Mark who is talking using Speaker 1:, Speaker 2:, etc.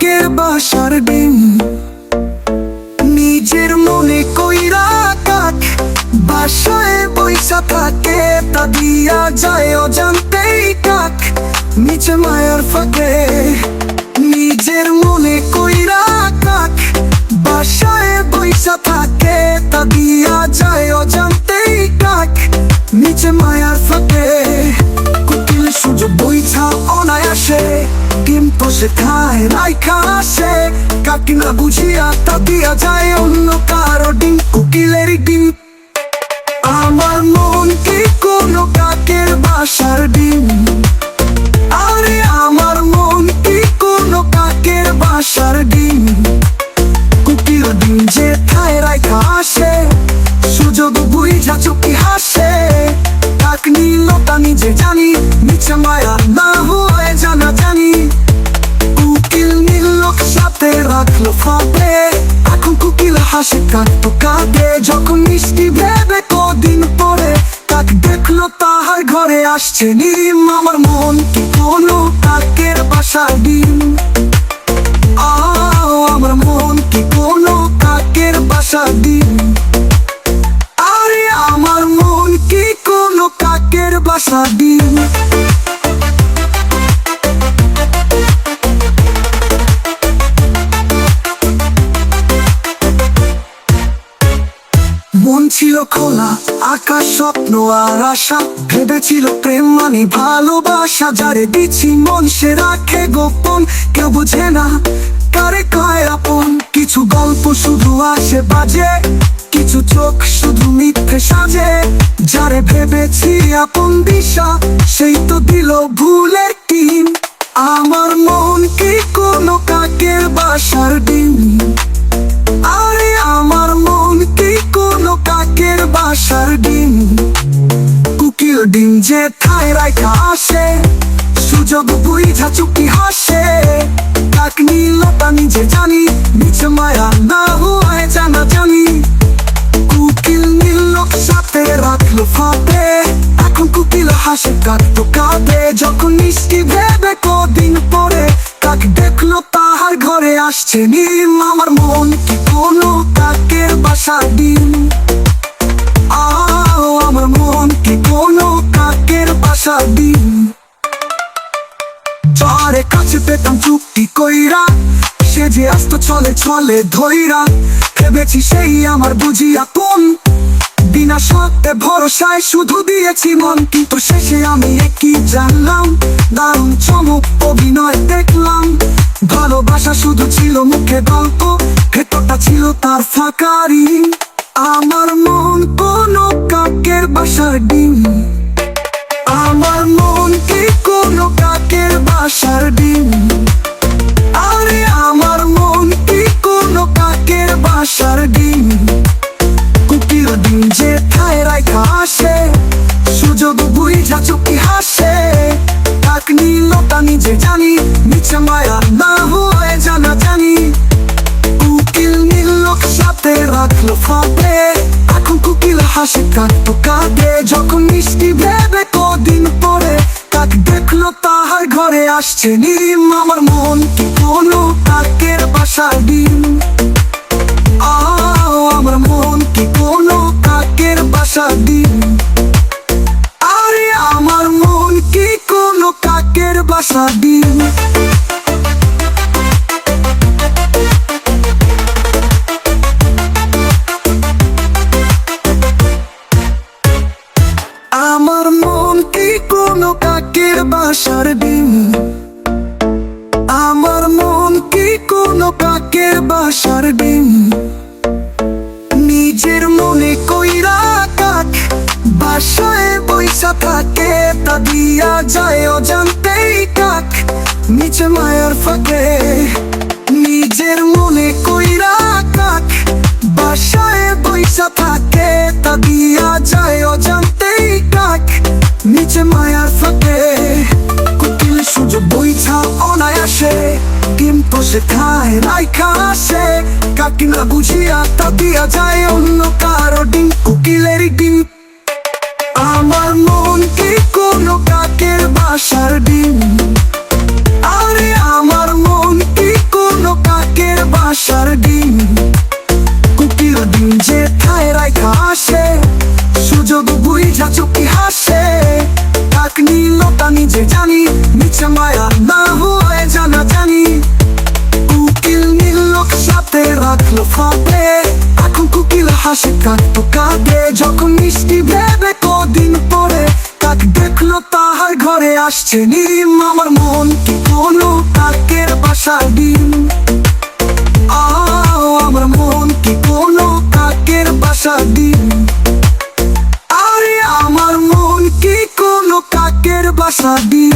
Speaker 1: কাকের বাসার ডিম। নিজের মনে কইরা কাক বাসায় বইসা থাকে, তা দিয়া যায় অজান্তেই কাক নিচে মায়ার ফাঁকে। নিজের মনে কইরা কাক বাসায় বইসা থাকে, তা দিয়া যায় অজান্তেই কাক নিচে মায়ার ফাঁকে। কোকিল সুযোগ বইছা অনায়াসে, ডিম তো সে খায় রাইখা আসে, কাকি না বুঝিয়া তা দিয়া যায় অন্য কারো ডিম, কোকিলেরই ডিম। আমার মন কি কোনো কাকের বাসার ডিম? আরে আমার মন কি কোনো কাকের বাসার ডিম? কোকিল ডিম যে খায় রাইখা আসে, সুযোগ বুঝা চোখে হাসে, কাক নিল তা নিজে জানি, নিচে মায়া না হয়ে জানা জানি। কোকিল নীল সাথে রাখলো ফাঁপে, এখন কোকিল হাসে কাক তো কাঁদে, যখন মিষ্টি ভেবে কদিন পরে কাক দেখলো তাহার ঘরে আসছে ডিম। আমার মন কি কোনো কাকের বাসার ডিম? আমার মন কি কোনো কাকের বাসার ডিম? আরে আমার মন কি কোনো কাকের বাসার ডিম? মন ছিল খোলা, আকাশ স্বপ্ন আর আশা, ভেবেছিল প্রেম মানে ভালোবাসা, যারে দিচ্ছি মন সে রাখে গোপন, কেউ বোঝে না কারে কয় আপন। কিছু গল্প শুধু আসে বাজে, কিছু চোখ শুধু মিথ্যে সাজে, যারে ভেবেছি আপন দিশা সেই তো দিল ভুলের টিম। আমার মন কি কোনো কাকের বাসার ডিম? আরে আমার মন কি কোনো কাকের বাসার ডিম? কোকিল ডিম যে খায় রাইখা আসে, সুযোগ বুঝা চুপি হাসে, কাক নিল তা নিজে জানি, নিচে মায়া না হয়ে জানা জানি। কোকিল নীল সাথে রাখলো ফাঁপে, এখন কোকিল হাসে কাক তো কাঁদে, যখন মিষ্টি ভেবে কদিন পরে কাক দেখলো তাহার ঘরে আসছে ডিম। আমার মন কি কোনো কাকের বাসার ডিম? আমার মন কি কোনো কাকের বাসার ডিম? যারে কাছে পেতাম চুক্তি কইরা, সে যে আসতো চলে চলে ধইরা, ভেবেছি সেই আমার বুঝিয়া কোন, বিনা শর্তে ভরসায় শুধু দিয়েছি মন, কিন্তু শেষে আমি একই জানলাম, দারুণ চমক অভিনয় দেখলাম। ভালোবাসা শুধু ছিল মুখে গল্প, ভেতরটা ছিল তার ফাঁকারি। আমার মন কোনো কাকের বাসার ডিম? আমার মন কি কোনো কাকের বাসার ডিম? আরে আমার মন কি কোনো কাকের বাসার ডিম? কোকিল ডিম যে খায় রাইখা আসে, সুযোগ বুঝা চোখে হাসে, কাক নিল তা নিজে জানি, নিচে মায়া না হয়ে জানা জানি। কোকিল নীল সাথে রাখলো ফাঁপে, এখন কোকিল হাসে কাক তো কাঁদে, যখন মিষ্টি ভেবে কদিন পরে কাক দেখলো তাহার ঘরে আসছে ডিম। আমার মন কি কোনো কাকের বাসার ডিম? আমার মন কি কোনো কাকের বাসার ডিম? আরে আমার মন কি কোনো কাকের বাসার ডিম? আমার মন কি কোনো কাকের বাসার ডিম? আমার মন কি কোনো কাকের বাসার ডিম? নিজের মনে কইরা কাক বাসায় বইসা থাকে, তা দিয়া যায় অজান্তেই কাক নিচে মায়ার ফাঁকে। নিজের মনে কইরা কাক বাসায় বইসা থাকে, তা দিয়া যায় অজান্তেই কাক নিচে মায়ার ফাঁকে। কোকিল সুযোগ বইছা অনায়াসে, ডিম তো সে খায় রাইখা আসে, কাকি না বুঝিয়া তা দিয়া যায় অন্য কারো ডিম, কোকিলেরই ডিম। আমার মন কি কোনো কাকের বাসার ডিম? আরে আমার মন কি কোনো মিছে মায়া না হয়ে জানাজানি। উকিল নীলক সাথে রাখলো ফাঁদে, এখন কুকিল হাসে কাক তো কাঁদে। যখন মিষ্টি ভেবে কদিন পরে কাক দেখলো তাহার ঘরে আসছে নিম। আমার মন কি কোনো কাকের বাসার ডিম? আমার মন কি কোনো কাকের বাসার ডিম? আরে আমার মন কি কোনো কাকের বাসার ডিম?